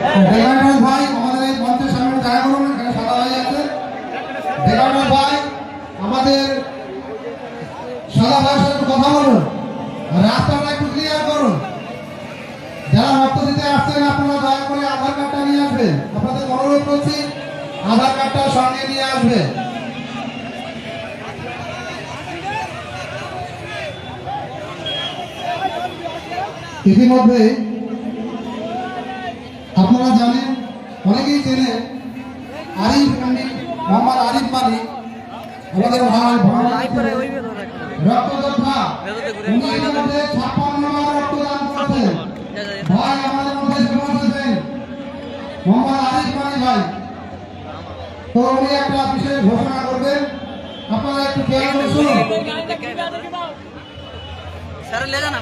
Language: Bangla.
ভাই আমাদের এই মঞ্চের সামনে জায়গা করুন, এখানে সাদা ভাই আছে। দেবানন্দ ভাই আমাদের সাদা ভাইয়ের সাথে কথা বলুন, রাস্তাটা একটু ক্লিয়ার করুন। যারা রক্ত দিতে আসছেন আপনারা দয়া করে আধার কার্ডটা নিয়ে আসবেন। আপনাদের অনুরোধ করছি আধার কার্ডটা সঙ্গে নিয়ে আসবেন। ইতিমধ্যে আপনারা জানেন, অনেকেই চেনেন আরিফ পণ্ডিত, মোহাম্মদ আরিফ মালিক, আমাদের রক্তযোদ্ধা। উনি আমাদের 56 বার রক্তদান করেছেন। ভাই আমাদের মধ্যে এসেছেন মোহাম্মদ আরিফ মালিক ভাই। তো উনি একটা বিশেষ ঘোষণা করবেন, আপনারা একটু খেয়াল করে শুনুন। सर ले जाना